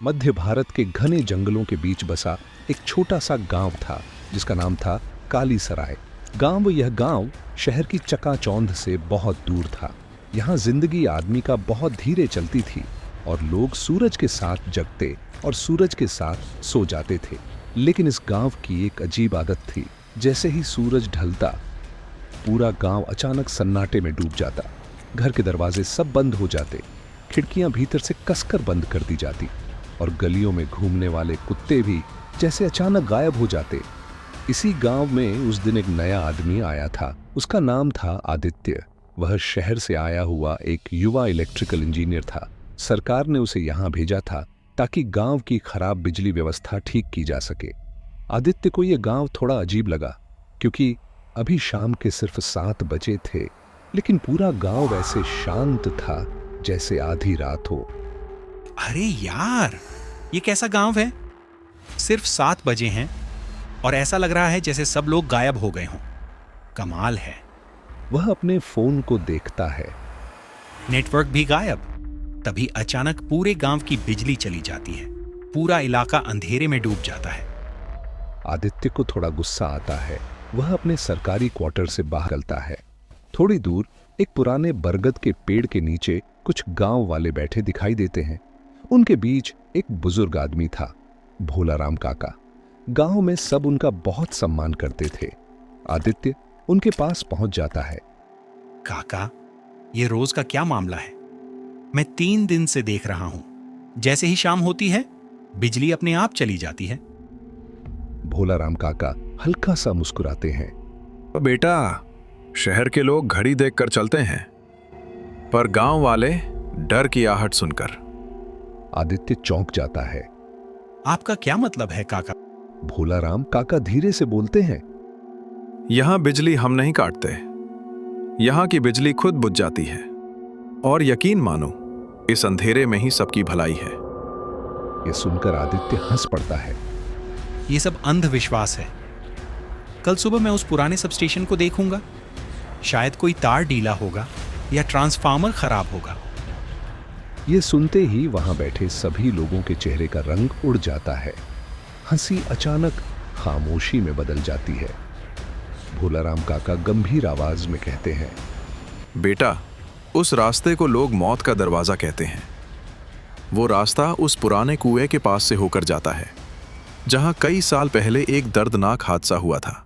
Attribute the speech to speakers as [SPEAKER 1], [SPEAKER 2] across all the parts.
[SPEAKER 1] मध्य भारत के घने जंगलों के बीच बसा एक छोटा सा गांव था जिसका नाम था कालीसराय। यह गांव शहर की चकाचौंध से बहुत दूर था। यहाँ जिंदगी आदमी का बहुत धीरे चलती थी और लोग सूरज के साथ जगते और सूरज के साथ सो जाते थे। लेकिन इस गांव की एक अजीब आदत थी। जैसे ही सूरज ढलता पूरा गांव अचानक सन्नाटे में डूब जाता। घर के दरवाजे सब बंद हो जाते, खिड़कियां भीतर से कसकर बंद कर दी जाती और गलियों में घूमने वाले कुत्ते भी जैसे अचानक गायब हो जाते। इसी गांव में उस दिन एक नया आदमी आया था। उसका नाम था आदित्य। वह शहर से आया हुआ एक युवा इलेक्ट्रिकल इंजीनियर था। सरकार ने उसे यहाँ भेजा था ताकि गांव की खराब बिजली व्यवस्था ठीक की जा सके। आदित्य को यह गांव थोड़ा अजीब लगा क्योंकि अभी शाम के सिर्फ 7 बजे थे, लेकिन पूरा गांव वैसे शांत था जैसे आधी रात हो।
[SPEAKER 2] अरे यार, ये कैसा गांव है? सिर्फ 7 बजे हैं और ऐसा लग रहा है जैसे सब लोग गायब हो गए हों। कमाल है।
[SPEAKER 1] वह अपने फोन को देखता है।
[SPEAKER 2] नेटवर्क भी गायब। तभी अचानक पूरे गांव की बिजली चली जाती है। पूरा इलाका अंधेरे में डूब जाता है।
[SPEAKER 1] आदित्य को थोड़ा गुस्सा आता है। वह अपने सरकारी क्वार्टर से बाहर निकलता है। थोड़ी दूर एक पुराने बरगद के पेड़ के नीचे कुछ गांव वाले बैठे दिखाई देते हैं। उनके बीच एक बुजुर्ग आदमी था, भोलाराम काका। गांव में सब उनका बहुत सम्मान करते थे। आदित्य उनके पास पहुंच जाता है।
[SPEAKER 2] काका, ये रोज का क्या मामला है? मैं 3 दिन से देख रहा हूं, जैसे ही शाम होती है बिजली अपने आप चली जाती है।
[SPEAKER 1] भोलाराम काका हल्का सा मुस्कुराते हैं।
[SPEAKER 3] बेटा, शहर के लोग घड़ी देखकर चलते हैं, पर गांव वाले डर की आहट सुनकर।
[SPEAKER 1] आदित्य चौंक जाता है।
[SPEAKER 2] आपका क्या मतलब है काका?
[SPEAKER 1] भोलाराम काका धीरे से बोलते हैं।
[SPEAKER 3] यहां बिजली हम नहीं काटते, यहां की बिजली खुद बुझ जाती है। और यकीन मानो, इस अंधेरे में ही सबकी भलाई है।
[SPEAKER 1] यह सुनकर आदित्य हंस पड़ता है।
[SPEAKER 2] ये सब अंधविश्वास है। कल सुबह मैं उस पुराने सब स्टेशन को देखूंगा। शायद कोई तार ढीला होगा या ट्रांसफार्मर खराब होगा।
[SPEAKER 1] यह सुनते ही वहां बैठे सभी लोगों के चेहरे का रंग उड़ जाता है। हंसी अचानक खामोशी में बदल जाती है। भोलाराम काका गंभीर आवाज में कहते हैं,
[SPEAKER 3] बेटा, उस रास्ते को लोग मौत का दरवाजा कहते हैं। वो रास्ता उस पुराने कुएं के पास से होकर जाता है, जहां कई साल पहले एक दर्दनाक हादसा हुआ था।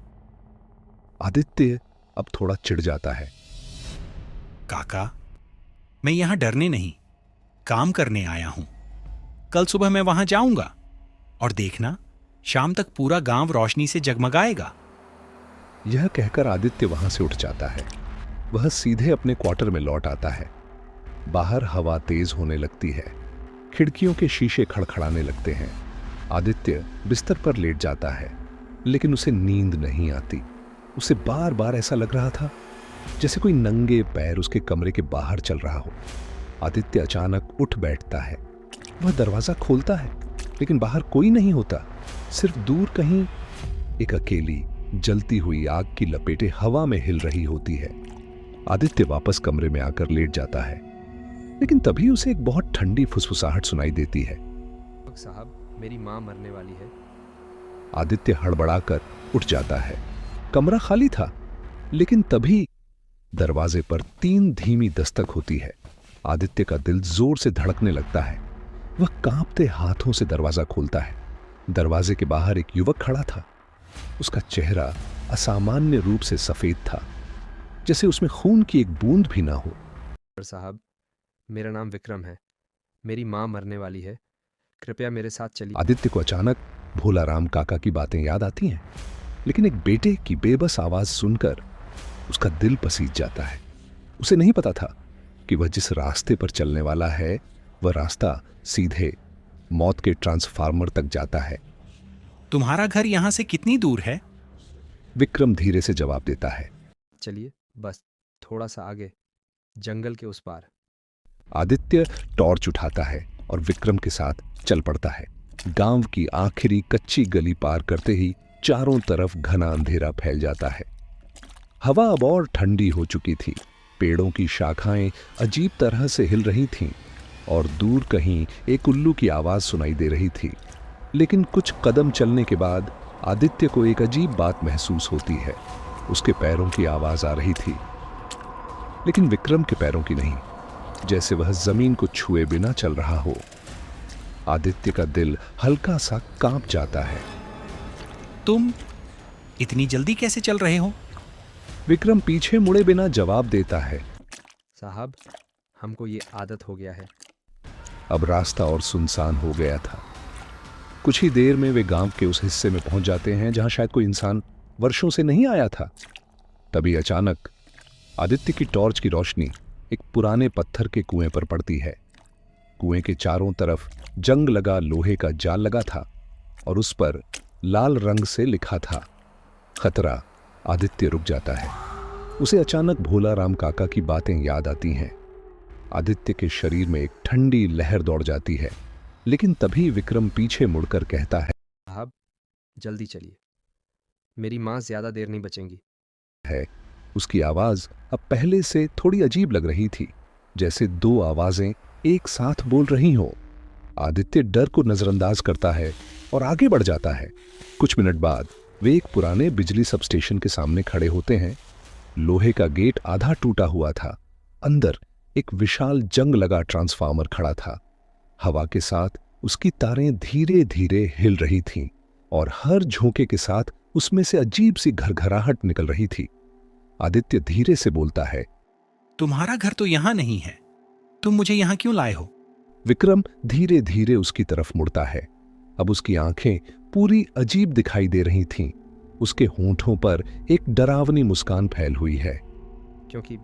[SPEAKER 1] आदित्य अब थोड़ा चिढ़ जाता है।
[SPEAKER 2] काका, मैं यहां डरने नहीं, काम करने आया हूं। कल सुबह मैं वहां जाऊंगा और देखना, शाम तक पूरा गांव रोशनी से जगमगाएगा।
[SPEAKER 1] यह कहकर आदित्य वहां से उठ जाता है। वह सीधे अपने क्वार्टर में लौट आता है। बाहर हवा तेज होने लगती है। खिड़कियों के शीशे खड़खड़ाने लगते हैं। आदित्य बिस्तर पर लेट जाता है, लेकिन उसे नींद नहीं आती। उसे बार बार ऐसा लग रहा था जैसे कोई नंगे पैर उसके कमरे के बाहर चल रहा हो। आदित्य अचानक उठ बैठता है। वह दरवाजा खोलता है, लेकिन बाहर कोई नहीं होता। सिर्फ दूर कहीं एक अकेली जलती हुई आग की लपेटें हवा में हिल रही होती है। आदित्य वापस कमरे में आकर लेट जाता है, लेकिन तभी उसे एक बहुत ठंडी फुसफुसाहट सुनाई देती है।
[SPEAKER 4] साहब, मेरी माँ मरने वाली है।
[SPEAKER 1] आदित्य हड़बड़ाकर उठ जाता है। कमरा खाली था, लेकिन तभी दरवाजे पर 3 धीमी दस्तक होती है। आदित्य का दिल जोर से धड़कने लगता है। वह कांपते हाथों से दरवाजा खोलता है। दरवाजे के बाहर एक युवक खड़ा था। उसका चेहरा असामान्य रूप से सफेद था, जैसे उसमें खून की एक बूंद भी ना हो।
[SPEAKER 4] साहब, मेरा नाम विक्रम है। मेरी माँ मरने वाली है, कृपया मेरे साथ चलिए।
[SPEAKER 1] आदित्य को अचानक भोलाराम काका की बातें याद आती हैं, लेकिन एक बेटे की बेबस आवाज सुनकर उसका दिल पसीज जाता है। उसे नहीं पता था कि वह जिस रास्ते पर चलने वाला है वह रास्ता सीधे मौत के ट्रांसफार्मर तक जाता है।
[SPEAKER 2] तुम्हारा घर यहां से कितनी दूर है?
[SPEAKER 1] विक्रम धीरे से जवाब देता है।
[SPEAKER 4] चलिए, बस थोड़ा सा आगे, जंगल के उस पार।
[SPEAKER 1] आदित्य टॉर्च उठाता है और विक्रम के साथ चल पड़ता है। गांव की आखिरी कच्ची गली पार करते ही चारों तरफ घना अंधेरा फैल जाता है। हवा अब और ठंडी हो चुकी थी। पेड़ों की शाखाएं अजीब तरह से हिल रही थीं और दूर कहीं एक उल्लू की आवाज सुनाई दे रही थी। लेकिन कुछ कदम चलने के बाद आदित्य को एक अजीब बात महसूस होती है। उसके पैरों की आवाज आ रही थी, लेकिन विक्रम के पैरों की नहीं, जैसे वह जमीन को छुए बिना चल रहा हो। आदित्य का दिल हल्का सा कांप जाता है।
[SPEAKER 2] तुम इतनी जल्दी कैसे चल रहे हो?
[SPEAKER 1] विक्रम पीछे मुड़े बिना जवाब देता है।
[SPEAKER 4] साहब, हमको ये आदत हो गया है।
[SPEAKER 1] अब रास्ता और सुनसान हो गया था। कुछ ही देर में वे गांव के उस हिस्से में पहुंच जाते हैं जहां शायद कोई इंसान वर्षों से नहीं आया था। तभी अचानक आदित्य की टॉर्च की रोशनी एक पुराने पत्थर के कुएं पर पड़ती है। कुएं के चारों तरफ जंग लगा लोहे का जाल लगा था और उस पर लाल रंग से लिखा था खतरा। आदित्य रुक जाता है। उसे अचानक भोला राम काका की बातें याद आती हैं। आदित्य के शरीर में एक ठंडी लहर दौड़ जाती है, लेकिन तभी विक्रम पीछे मुड़कर कहता
[SPEAKER 4] साहब, जल्दी चलिए, मेरी माँ ज्यादा देर नहीं बचेंगी।
[SPEAKER 1] है। उसकी आवाज अब पहले से थोड़ी अजीब लग रही थी, जैसे दो आवाजें एक साथ बोल रही हो। आदित्य डर को नजरअंदाज करता है और आगे बढ़ जाता है। कुछ मिनट बाद वे एक पुराने बिजली सबस्टेशन के सामने खड़े होते हैं। लोहे का गेट आधा टूटा हुआ था। अंदर एक विशाल जंग लगा ट्रांसफार्मर खड़ा था। हवा के साथ उसकी तारें धीरे धीरे हिल रही थीं और हर झोंके के साथ उसमें से अजीब सी घरघराहट निकल रही थी। आदित्य धीरे से बोलता है,
[SPEAKER 2] तुम्हारा घर तो यहां नहीं है, तुम मुझे यहां क्यों लाए हो?
[SPEAKER 1] विक्रम धीरे धीरे उसकी तरफ मुड़ता है। अब उसकी आंखें पूरी अजीब दिखाई दे रही थीं। उसके होंठों पर एक डरावनी मुस्कान फैल हुई है।
[SPEAKER 4] क्योंकि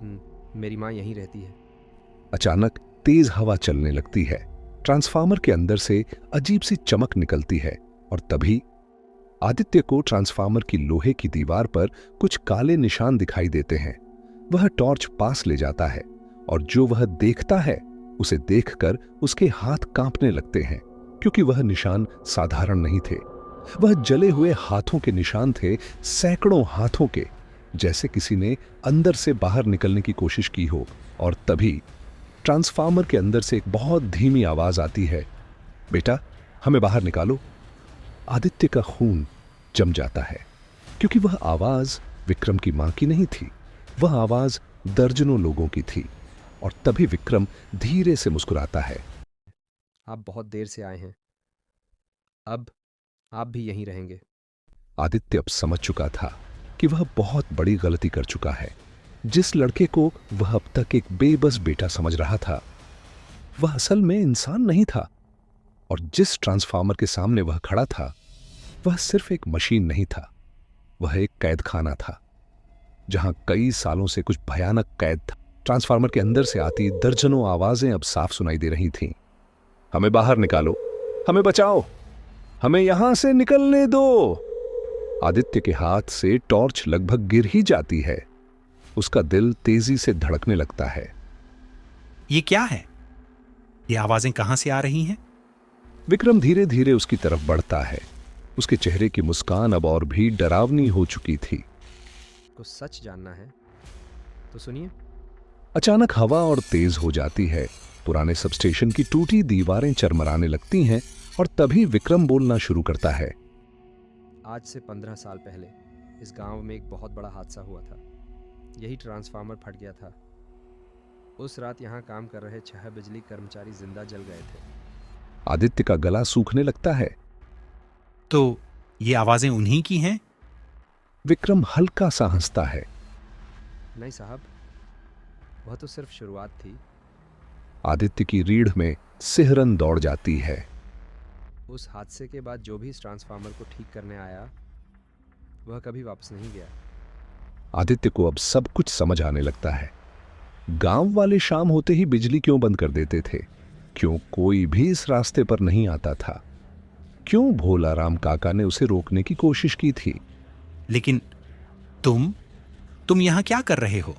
[SPEAKER 4] मेरी माँ यहीं रहती है।
[SPEAKER 1] अचानक तेज हवा चलने लगती है। ट्रांसफार्मर के अंदर से अजीब सी चमक निकलती है और तभी आदित्य को ट्रांसफार्मर की लोहे की दीवार पर कुछ काले निशान दिखाई देते हैं। वह टॉर्च पास ले जाता है और जो वह देखता है उसे देखकर उसके हाथ कांपने लगते हैं, क्योंकि वह निशान साधारण नहीं थे। वह जले हुए हाथों के निशान थे, सैकड़ों हाथों के, जैसे किसी ने अंदर से बाहर निकलने की कोशिश की हो। और तभी ट्रांसफार्मर के अंदर से एक बहुत धीमी आवाज आती है, बेटा, हमें बाहर निकालो। आदित्य का खून जम जाता है, क्योंकि वह आवाज विक्रम की मां की नहीं थी। वह आवाज दर्जनों लोगों की थी। और तभी विक्रम धीरे से मुस्कुराता है।
[SPEAKER 4] आप बहुत देर से आए हैं, अब आप भी यहीं रहेंगे।
[SPEAKER 1] आदित्य अब समझ चुका था कि वह बहुत बड़ी गलती कर चुका है। जिस लड़के को वह अब तक एक बेबस बेटा समझ रहा था, वह असल में इंसान नहीं था। और जिस ट्रांसफार्मर के सामने वह खड़ा था, वह सिर्फ एक मशीन नहीं था, वह एक कैद खाना था, जहां कई सालों से कुछ भयानक कैद था। ट्रांसफार्मर के अंदर से आती दर्जनों आवाजें अब साफ सुनाई दे रही थीं। हमें बाहर निकालो, हमें बचाओ, हमें यहां से निकलने दो। आदित्य के हाथ से टॉर्च लगभग गिर ही जाती है। उसका दिल तेजी से धड़कने लगता है।
[SPEAKER 2] ये क्या है? ये आवाजें कहां से आ रही हैं?
[SPEAKER 1] विक्रम धीरे धीरे उसकी तरफ बढ़ता है। उसके चेहरे की मुस्कान अब और भी डरावनी हो चुकी थी।
[SPEAKER 4] को सच जानना है तो सुनिए।
[SPEAKER 1] अचानक हवा और तेज हो जाती है। पुराने सबस्टेशन की टूटी दीवारें चरमराने लगती हैं और तभी विक्रम बोलना शुरू करता है।
[SPEAKER 4] आज से 15 साल पहले इस गांव में एक बहुत बड़ा हादसा हुआ था। यही ट्रांसफार्मर फट गया था। उस रात यहाँ काम कर रहे 6 बिजली कर्मचारी जिंदा जल गए थे।
[SPEAKER 1] आदित्य का गला सूखने लगता है।
[SPEAKER 2] तो ये आवाजें उन्हीं की हैं?
[SPEAKER 1] विक्रम हल्का सा हंसता है।
[SPEAKER 4] नहीं साहब, वह तो सिर्फ शुरुआत थी।
[SPEAKER 1] आदित्य की रीढ़ में सिहरन दौड़ जाती है।
[SPEAKER 4] उस हादसे के बाद जो भी इस ट्रांसफार्मर को ठीक करने आया, वह कभी वापस नहीं गया।
[SPEAKER 1] आदित्य को अब सब कुछ समझ आने लगता है। गांव वाले शाम होते ही बिजली क्यों बंद कर देते थे? क्यों कोई भी इस रास्ते पर नहीं आता था? क्यों भोला राम काका ने उसे रोकने की कोशिश की थी?
[SPEAKER 2] लेकिन तुम यहां क्या कर रहे हो?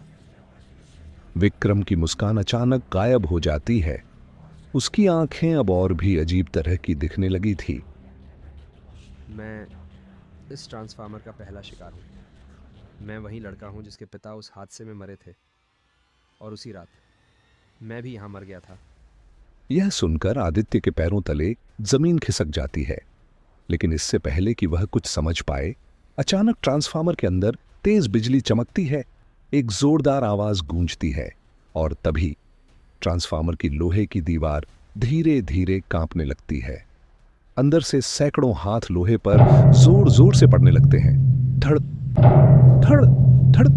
[SPEAKER 1] विक्रम की मुस्कान अचानक गायब हो जाती है। उसकी आंखें अब और भी अजीब तरह की दिखने लगी थी।
[SPEAKER 4] मैं इस ट्रांसफार्मर का पहला शिकार हूँ। मैं वही लड़का हूँ जिसके पिता उस हादसे में मरे थे। और उसी रात मैं भी यहाँ मर गया था।
[SPEAKER 1] यह सुनकर आदित्य के पैरों तले जमीन खिसक जाती है, लेकिन इससे पहले कि वह कुछ समझ पाए, अचानक ट्रांसफार्मर के अंदर तेज बिजली चमकती है, एक जोरदार आवाज गूंजती है और तभी ट्रांसफार्मर की लोहे की दीवार धीरे धीरे कांपने लगती है। अंदर से सैकड़ों हाथ लोहे पर जोर जोर से पड़ने लगते हैं। धड़ धड़ धड़,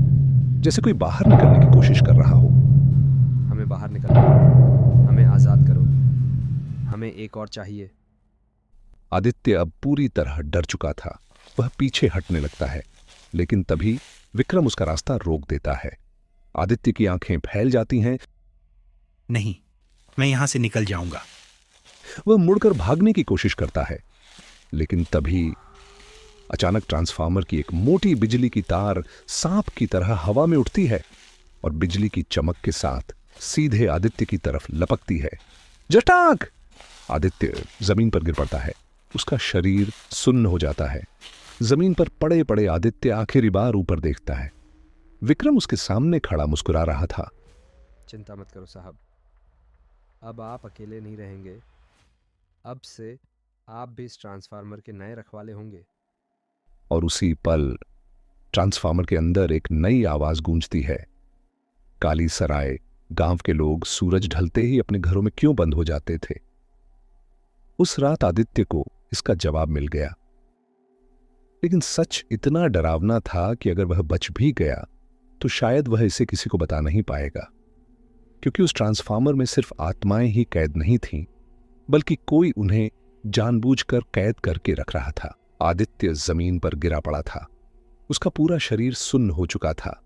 [SPEAKER 1] जैसे कोई बाहर निकलने की कोशिश कर रहा हो।
[SPEAKER 4] हमें बाहर निकलना दो, हमें आज़ाद करो, हमें एक और चाहिए।
[SPEAKER 1] आदित्य अब पूरी तरह डर चुका था। वह पीछे हटने लगता है, लेकिन तभी विक्रम उसका रास्ता रोक देता है। आदित्य की आंखें फैल जाती हैं।
[SPEAKER 2] नहीं, मैं यहां से निकल जाऊंगा।
[SPEAKER 1] वह मुड़कर भागने की कोशिश करता है, लेकिन तभी अचानक ट्रांसफार्मर की एक मोटी बिजली की तार सांप की तरह हवा में उठती है और बिजली की चमक के साथ सीधे आदित्य की तरफ लपकती है। जटाक! आदित्य जमीन पर गिर पड़ता है। उसका शरीर सुन्न हो जाता है। जमीन पर पड़े पड़े आदित्य आखिरी बार ऊपर देखता है। विक्रम उसके सामने खड़ा मुस्कुरा रहा था।
[SPEAKER 4] चिंता मत करो साहब, अब आप अकेले नहीं रहेंगे। अब से आप भी इस ट्रांसफार्मर के नए रखवाले होंगे।
[SPEAKER 1] और उसी पल ट्रांसफार्मर के अंदर एक नई आवाज गूंजती है। काली सराय गांव के लोग सूरज ढलते ही अपने घरों में क्यों बंद हो जाते थे? उस रात आदित्य को इसका जवाब मिल गया, लेकिन सच इतना डरावना था कि अगर वह बच भी गया तो शायद वह इसे किसी को बता नहीं पाएगा, क्योंकि उस ट्रांसफार्मर में सिर्फ आत्माएं ही कैद नहीं थीं, बल्कि कोई उन्हें जानबूझकर कैद करके रख रहा था। आदित्य जमीन पर गिरा पड़ा था। उसका पूरा शरीर सुन्न हो चुका था,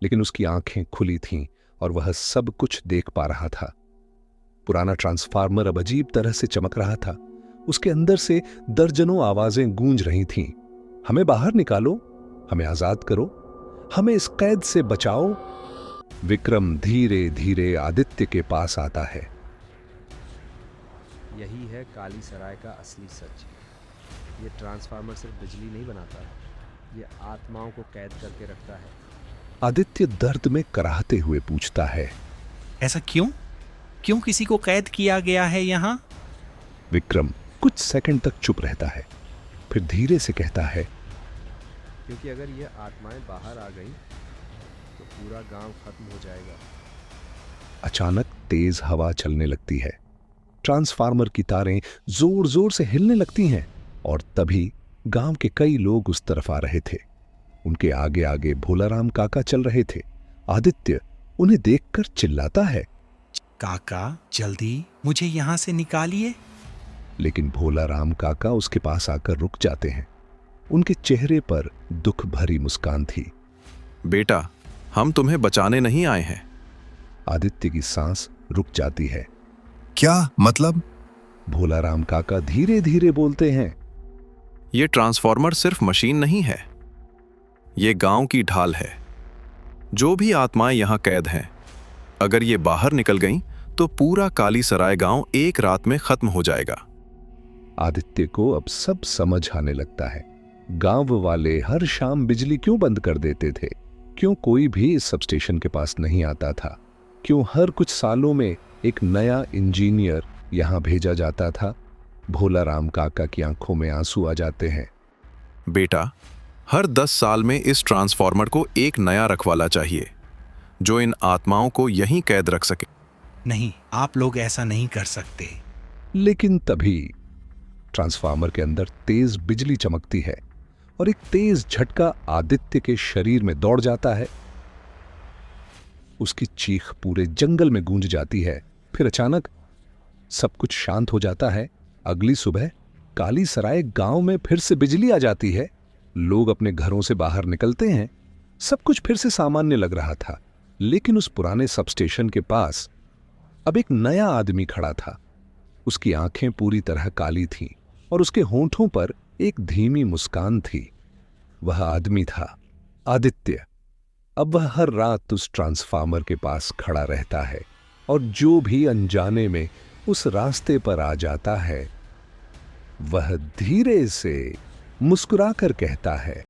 [SPEAKER 1] लेकिन उसकी आंखें खुली थीं और वह सब कुछ देख पा रहा था। पुराना ट्रांसफार्मर अब अजीब तरह से चमक रहा था। उसके अंदर से दर्जनों आवाजें गूंज रही थीं। हमें बाहर निकालो, हमें आजाद करो, हमें इस कैद से बचाओ। विक्रम धीरे धीरे आदित्य के पास आता है।
[SPEAKER 4] यही है काली सराय का असली सच। ये ट्रांसफार्मर सिर्फ बिजली नहीं बनाता, ये आत्माओं को कैद करके रखता है।
[SPEAKER 1] आदित्य दर्द में कराहते हुए पूछता है,
[SPEAKER 2] ऐसा क्यों? क्यों किसी को कैद किया गया है यहां?
[SPEAKER 1] विक्रम कुछ सेकंड तक चुप रहता है, फिर धीरे से कहता है,
[SPEAKER 4] क्योंकि अगर ये आत्माएं बाहर आ गईं तो पूरा गांव खत्म हो जाएगा।
[SPEAKER 1] अचानक तेज हवा चलने लगती है। ट्रांसफार्मर की तारें जोर जोर से हिलने लगती हैं और तभी गांव के कई लोग उस तरफ आ रहे थे। उनके आगे आगे भोलाराम काका चल रहे थे। आदित्य उन्हें देखकर चिल्लाता है,
[SPEAKER 2] काका, जल्दी मुझे यहां से निकालिए।
[SPEAKER 1] लेकिन भोलाराम काका उसके पास आकर रुक जाते हैं। उनके चेहरे पर दुख भरी मुस्कान थी।
[SPEAKER 3] बेटा, हम तुम्हें बचाने नहीं आए हैं।
[SPEAKER 1] आदित्य की सांस रुक जाती है।
[SPEAKER 5] क्या मतलब?
[SPEAKER 1] भोलाराम काका धीरे धीरे बोलते हैं,
[SPEAKER 3] ये ट्रांसफार्मर सिर्फ मशीन नहीं है, ये गांव की ढाल है। जो भी आत्माएं यहां कैद हैं, अगर ये बाहर निकल गईं तो पूरा काली सराय गांव एक रात में खत्म हो जाएगा।
[SPEAKER 1] आदित्य को अब सब समझ आने लगता है। गांव वाले हर शाम बिजली क्यों बंद कर देते थे? क्यों कोई भी इस सबस्टेशन के पास नहीं आता था? क्यों हर कुछ सालों में एक नया इंजीनियर यहां भेजा जाता था? भोलाराम काका की आंखों में आंसू आ जाते हैं।
[SPEAKER 3] बेटा, हर 10 साल में इस ट्रांसफार्मर को एक नया रखवाला चाहिए, जो इन आत्माओं को यहीं कैद रख सके।
[SPEAKER 2] नहीं, आप लोग ऐसा नहीं कर सकते।
[SPEAKER 1] लेकिन तभी ट्रांसफार्मर के अंदर तेज बिजली चमकती है और एक तेज झटका आदित्य के शरीर में दौड़ जाता है। उसकी चीख पूरे जंगल में गूंज जाती है। फिर अचानक सब कुछ शांत हो जाता है। अगली सुबह काली सराय गांव में फिर से बिजली आ जाती है। लोग अपने घरों से बाहर निकलते हैं। सब कुछ फिर से सामान्य लग रहा था, लेकिन उस पुराने सबस्टेशन के पास अब एक नया आदमी खड़ा था। उसकी आंखें पूरी तरह काली थीं और उसके होंठों पर एक धीमी मुस्कान थी। वह आदमी था आदित्य। अब वह हर रात उस ट्रांसफार्मर के पास खड़ा रहता है और जो भी अनजाने में उस रास्ते पर आ जाता है, वह धीरे से मुस्कुराकर कहता है,